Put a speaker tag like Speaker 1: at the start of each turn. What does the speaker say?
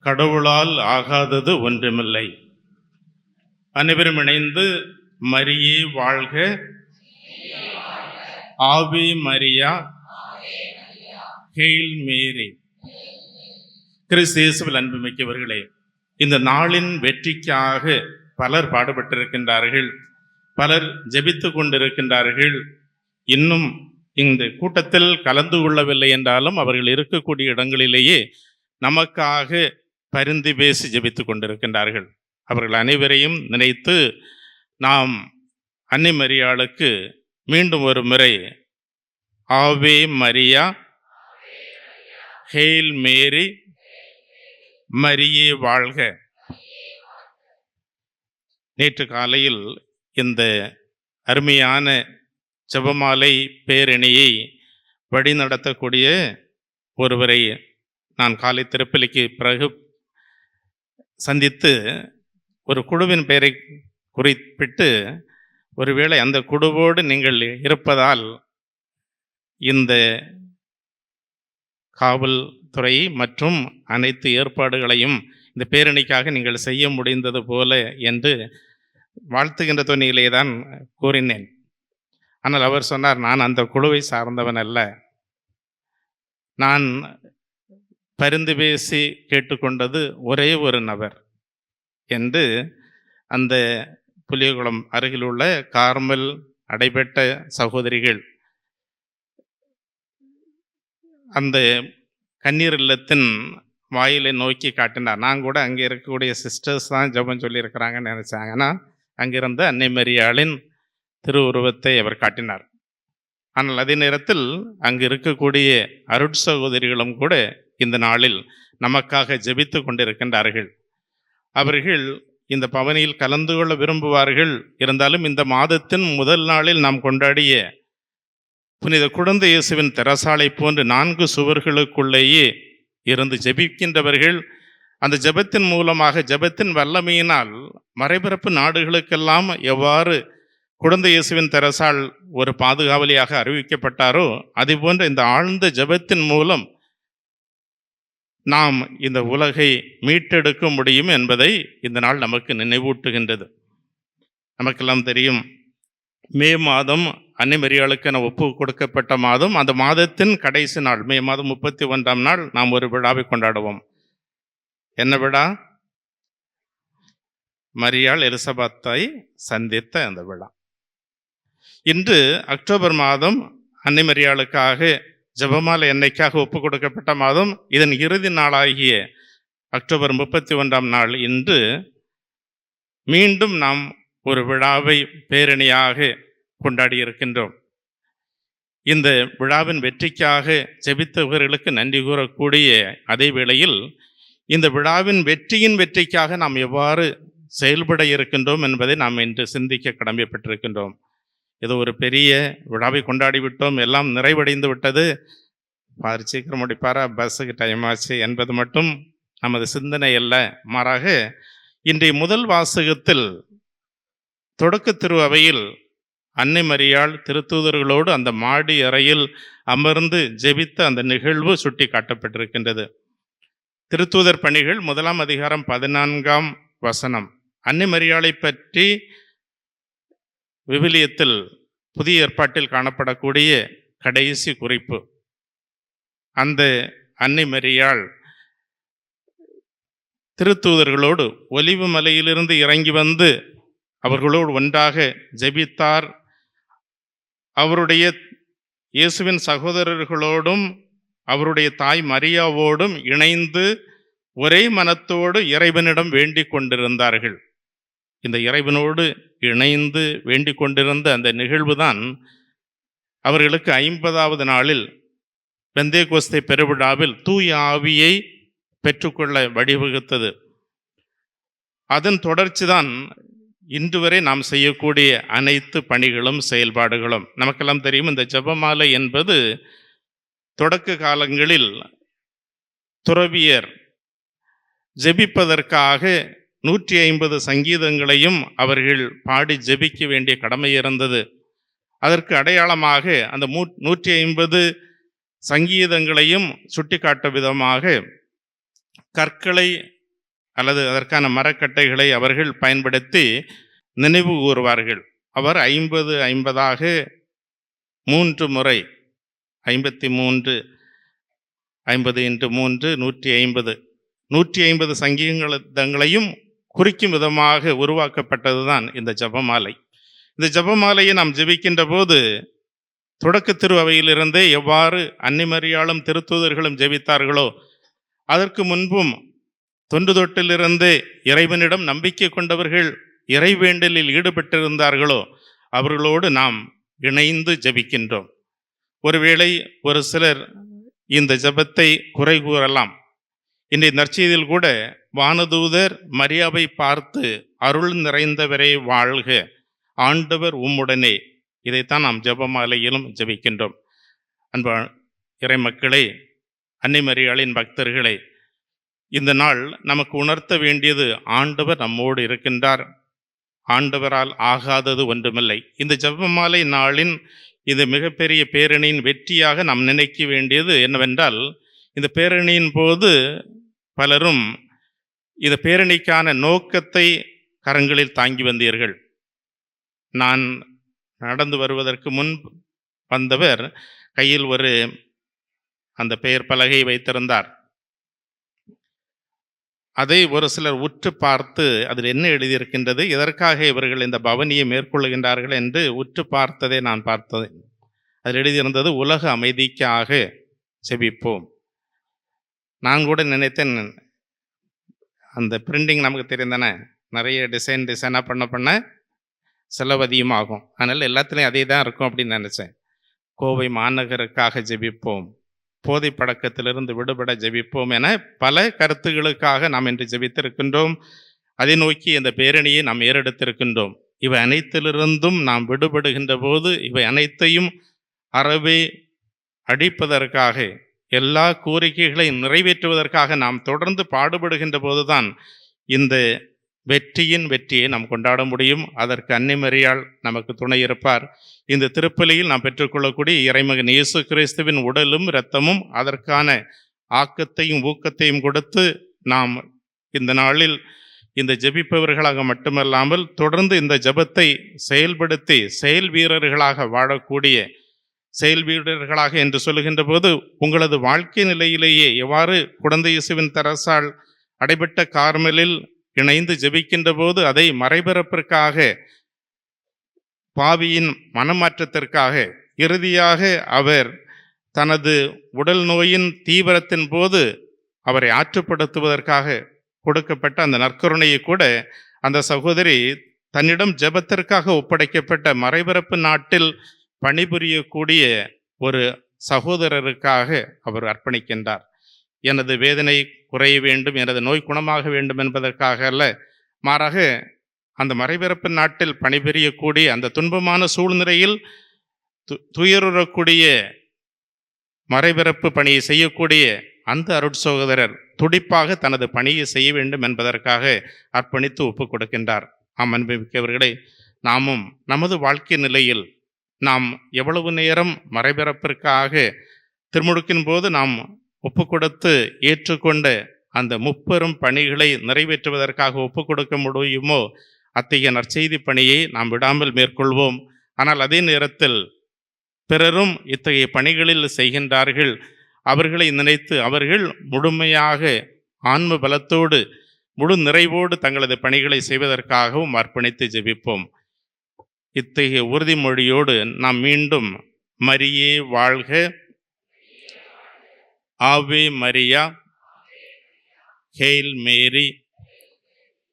Speaker 1: கடவுளால் ஆகாதது ஒன்றுமில்லை. அனைவரும் இணைந்து மரியே வாழ்க, ஆவே மரியா, ஹெயில் மேரி. கிறிஸ்து இயேசுவில் அன்புமிக்கவர்களே, இந்த நாளின் வெற்றிக்காக பலர் பாடுபட்டிருக்கின்றார்கள், பலர் ஜெபித்து கொண்டிருக்கின்றார்கள். இன்னும் இந்த கூட்டத்தில் கலந்து கொள்ளவில்லை என்றாலும் அவர்கள் இருக்கக்கூடிய இடங்களிலேயே நமக்காக பரிந்து பேசி ஜெபித்து கொண்டிருக்கின்றார்கள். அவர்கள் அனைவரையும் நினைத்து நாம் அன்னை மரியாளுக்கு மீண்டும் ஒரு முறை ஆவே மரியா, ஹெயில் மேரி, மரியே வாழ்க. நேற்று காலையில் இந்த அருமையான ஜெபமாலை பேரணியை வழிநடத்தக்கூடிய ஒருவரை நான் காலை திருப்பலிக்கு பிறகு சந்தித்து ஒரு குழுவின் பெயரை குறிப்பிட்டு, ஒருவேளை அந்த குழுவோடு நீங்கள் இருப்பதால் இந்த காவல்துறை மற்றும் அனைத்து ஏற்பாடுகளையும் இந்த பேரணிக்காக நீங்கள் செய்ய முடிந்தது போல என்று வாழ்த்துகின்ற துணியிலே தான் கூறினேன். ஆனால் அவர் சொன்னார், நான் அந்த குழுவை சார்ந்தவன் அல்ல, நான் பரிந்து பேசி கேட்டுக்கொண்டது ஒரே ஒரு நபர் என்று அந்த புலியகுளம் அருகில் உள்ள கார்மல் அடைபெற்ற சகோதரிகள் அந்த கண்ணீர் இல்லத்தின் வாயிலை நோக்கி காட்டினார். நான் கூட அங்கே இருக்கக்கூடிய சிஸ்டர்ஸ் தான் ஜெபம் சொல்லியிருக்கிறாங்கன்னு நினச்சாங்க. ஆனால் அங்கிருந்த அன்னை மரியாளின் திருவுருவத்தை அவர் காட்டினார். ஆனால் அதே நேரத்தில் அங்கு இருக்கக்கூடிய அருட்சகோதரிகளும் கூட இந்த நாளில் நமக்காக ஜெபித்து கொண்டிருக்கின்றார்கள். அவர்கள் இந்த பவனியில் கலந்து கொள்ள விரும்புவார்கள். இருந்தாலும் இந்த மாதத்தின் முதல் நாளில் நாம் கொண்டாடிய புனித குழந்தை இயேசுவின் திரசாலை போன்று 4 சுவர்களுக்குள்ளேயே இருந்து ஜெபிக்கின்றவர்கள். அந்த ஜெபத்தின் மூலமாக, ஜெபத்தின் வல்லமையினால் மறைபரப்பு நாடுகளுக்கெல்லாம் எவ்வாறு குழந்தை இயேசுவின் திரசால் ஒரு பாதுகாவலியாக அறிவிக்கப்பட்டாரோ, அதுபோன்ற இந்த ஆழ்ந்த ஜெபத்தின் மூலம் நாம் இந்த உலகை மீட்டெடுக்க முடியும் என்பதை இந்த நாள் நமக்கு நினைவூட்டுகின்றது. நமக்கெல்லாம் தெரியும், மே மாதம் அன்னை மரியாளுக்கென ஒப்பு கொடுக்கப்பட்ட மாதம். அந்த மாதத்தின் கடைசி நாள் மே மாதம் 31ஆம் நாள் நாம் ஒரு விழாவை கொண்டாடுவோம். என்ன விழா? மரியாள் எலிசபெத்தை சந்தித்த அந்த விழா. இன்று அக்டோபர் மாதம் அன்னை மரியாளுக்காக ஜெபமாலை என்னைக்காக ஒப்பு கொடுக்கப்பட்ட மாதம். இதன் இறுதி நாளாகிய அக்டோபர் 31ஆம் நாள் இன்று மீண்டும் நாம் ஒரு விழாவை பேரணியாக கொண்டாடி இருக்கின்றோம். இந்த விழாவின் வெற்றிக்காக ஜெபித்தவர்களுக்கு நன்றி கூறக்கூடிய அதே வேளையில் இந்த விழாவின் வெற்றிக்காக நாம் எவ்வாறு செயல்பட இருக்கின்றோம் என்பதை நாம் இன்று சிந்திக்க கடமைப்பட்டிருக்கின்றோம். ஏதோ ஒரு பெரிய விழாவை கொண்டாடி விட்டோம், எல்லாம் நிறைவடைந்து விட்டது, பாரு சீக்கிரம் முடிப்பாரா, பஸ்ஸுக்கு டைம் ஆச்சு என்பது மட்டும் நமது சிந்தனை அல்ல. மாறாக இன்றைய முதல் வாசகத்தில் தொடக்க திரு அவையில் அன்னை மரியாள் திருத்தூதர்களோடு அந்த மாடி அறையில் அமர்ந்து ஜெபித்த அந்த நிகழ்வு சுட்டி காட்டப்பட்டிருக்கின்றது. திருத்தூதர் பணிகள் 1ஆம் அதிகாரம் 14ஆம் வசனம். அன்னை மரியாளை பற்றி விவிலியத்தில் புதிய ஏற்பாட்டில் காணப்படக்கூடிய கடைசி குறிப்பு. அந்த அன்னை மரியாள் திருத்தூதர்களோடு ஒலிவு மலையிலிருந்து இறங்கி வந்து அவர்களோடு ஒன்றாக ஜெபித்தார். அவருடைய இயேசுவின் சகோதரர்களோடும் அவருடைய தாய் மரியாவோடும் இணைந்து ஒரே மனத்தோடு இறைவனிடம் வேண்டிக் கொண்டிருந்தார்கள். இந்த இறைவனோடு இணைந்து வேண்டிக் கொண்டிருந்த அந்த நிகழ்வுதான் அவர்களுக்கு 50வது நாளில் பெந்தேகோஸ்தே பெருவிழாவில் தூய ஆவியை பெற்றுக்கொள்ள வழிவகுத்தது. அதன் தொடர்ச்சிதான் இன்று வரை நாம் செய்யக்கூடிய அனைத்து பணிகளும் செயல்பாடுகளும். நமக்கெல்லாம் தெரியும், இந்த ஜெபமாலை என்பது தொடக்க காலங்களில் துறவியர் ஜெபிப்பதற்காக 150 சங்கீதங்களையும் அவர்கள் பாடி ஜெபிக்க வேண்டிய கடமை இருந்தது. அதற்கு அடையாளமாக அந்த 150 சங்கீதங்களையும் சுட்டிக்காட்ட விதமாக கற்களை அல்லது அதற்கான மரக்கட்டைகளை அவர்கள் பயன்படுத்தி நினைவு கூறுவார்கள். அவர் 50-50ஆக 3 முறை 53 50 × 3 150 சங்கீதங்களையும் குறிக்கும் விதமாக உருவாக்கப்பட்டதுதான் இந்த ஜெபமாலை. இந்த ஜெபமாலையை நாம் ஜெபிக்கின்ற போது தொடக்க திருஅவையிலிருந்தே எவ்வாறு அன்னிமரியாளும் திருத்தூதர்களும் ஜெபித்தார்களோ, அதற்கு முன்பும் தொன்று தொட்டிலிருந்தே இறைவனிடம் நம்பிக்கை கொண்டவர்கள் இறைவேண்டலில் ஈடுபட்டிருந்தார்களோ அவர்களோடு நாம் இணைந்து ஜெபிக்கின்றோம். ஒருவேளை ஒரு சிலர் இந்த ஜெபத்தை குறை கூறலாம். இன்றைய நற்செய்தியில் கூட வானதூதர் மரியாவை பார்த்து அருள் நிறைந்தவரே வாழ்க, ஆண்டவர் உம்முடனே, இதைத்தான் நாம் ஜெபமாலையிலும் ஜெபிக்கின்றோம். அன்பு இறைமக்களே, அன்னை மரியாளின் பக்தர்களே, இந்த நாள் நமக்கு உணர்த்த வேண்டியது ஆண்டவர் நம்மோடு இருக்கின்றார். ஆண்டவரால் ஆகாதது ஒன்றுமில்லை. இந்த ஜெபமாலை நாளின் இது மிகப்பெரிய பேரணியின் வெற்றியாக நாம் நினைக்க வேண்டியது என்னவென்றால், இந்த பேரணியின் போது பலரும் இந்த பேரணிக்கான நோக்கத்தை கரங்களில் தாங்கி வந்தீர்கள். நான் நடந்து வருவதற்கு முன் வந்தவர் கையில் அந்த பெயர் பலகை வைத்திருந்தார். அதை ஒரு சிலர் உற்று பார்த்து அதில் என்ன எழுதியிருக்கின்றது, எதற்காக இவர்கள் இந்த பவனியை மேற்கொள்கின்றார்கள் என்று உற்று பார்த்ததை நான் பார்த்தேன். அதில் எழுதியிருந்தது, உலக அமைதிக்காக செபிப்போம். நான் கூட நினைத்தேன், அந்த பிரிண்டிங் நமக்கு தெரிந்தன, நிறைய டிசைனாக பண்ண செலவு அதிகமாகும், அதனால் எல்லாத்துலேயும் அதே தான் இருக்கும் அப்படின்னு நினச்சேன். கோவை மாநகருக்காக ஜெபிப்போம், போதை பழக்கத்திலிருந்து விடுபட ஜெபிப்போம் என பல கருத்துகளுக்காக நாம் இன்று ஜெபித்திருக்கின்றோம். அதை நோக்கி இந்த பேரணியை நாம் ஏறெடுத்திருக்கின்றோம். இவை அனைத்திலிருந்தும் நாம் விடுபடுகின்ற போது இவை அனைத்தையும் அறவே அழிப்பதற்காக, எல்லா கோரிக்கைகளையும் நிறைவேற்றுவதற்காக நாம் தொடர்ந்து பாடுபடுகின்ற போதுதான் இந்த வெற்றியை நாம் கொண்டாட முடியும். அதற்கு அன்னை மரியாள் நமக்கு துணை இருப்பார். இந்த திருப்பலியில் நாம் பெற்றுக்கொள்ளக்கூடிய இறைமகன் இயேசு கிறிஸ்துவின் உடலும் இரத்தமும் அதற்கான ஆக்கத்தையும் ஊக்கத்தையும் கொடுத்து நாம் இந்த நாளில் இந்த ஜெபிப்பவர்களாக மட்டுமல்லாமல் தொடர்ந்து இந்த ஜெபத்தை செயல்படுத்தி செயல் வீரர்களாக வாழக்கூடிய செயல் வீரர்களாக என்று சொல்லுகின்ற போது, உங்களது வாழ்க்கை நிலையிலேயே எவ்வாறு குழந்தை இயேசுவின் தரசால் அடைபட்ட கார்மலில் இணைந்து ஜெபிக்கின்ற போது அதை மறைபரப்பிற்காக, பாவியின் மனமாற்றத்திற்காக, இறுதியாக அவர் தனது உடல் நோயின் தீவிரத்தின் போது அவரை ஆற்றுப்படுத்துவதற்காக கொடுக்கப்பட்ட அந்த நற்கருணையை கூட அந்த சகோதரி தன்னிடம் ஜெபத்திற்காக ஒப்படைக்கப்பட்ட மறைபரப்பு நாட்டில் பணிபுரியக்கூடிய ஒரு சகோதரருக்காக அவர் அர்ப்பணிக்கின்றார். எனது வேதனை குறைய வேண்டும், எனது நோய் குணமாக வேண்டும் என்பதற்காக அல்ல, மாறாக அந்த மறைபரப்பு நாட்டில் பணிபுரியக்கூடிய அந்த துன்பமான சூழ்நிலையில் துயருறக்கூடிய மறைபரப்பு பணியை செய்யக்கூடிய அந்த அருட்சகோதரர் துடிப்பாக தனது பணியை செய்ய வேண்டும் என்பதற்காக அர்ப்பணித்து ஒப்புக் கொடுக்கின்றார். அன்புமிக்கவர்களே, நாமும் நமது வாழ்க்கை நிலையில் நாம் எவ்வளவு நேரம் மறைபரப்பிற்காக திருமுழுக்கின் போது நாம் ஒப்பு கொடுத்து ஏற்றுக்கொண்ட அந்த முப்பெரும் பணிகளை நிறைவேற்றுவதற்காக ஒப்பு கொடுக்க முடியுமோ அத்தகைய நற்செய்தி பணியை நாம் விடாமல் மேற்கொள்வோம். ஆனால் அதே நேரத்தில் பிறரும் இத்தகைய பணிகளில் செய்கின்றார்கள், அவர்களை நினைத்து அவர்கள் முழுமையாக ஆன்ம பலத்தோடு முழு நிறைவோடு தங்களது பணிகளை செய்வதற்காகவும் அர்ப்பணித்து ஜெபிப்போம். இத்தகைய உறுதிமொழியோடு நாம் மீண்டும் மரியே வாழ்க, ஆவே மரியா, ஹேல் மேரி,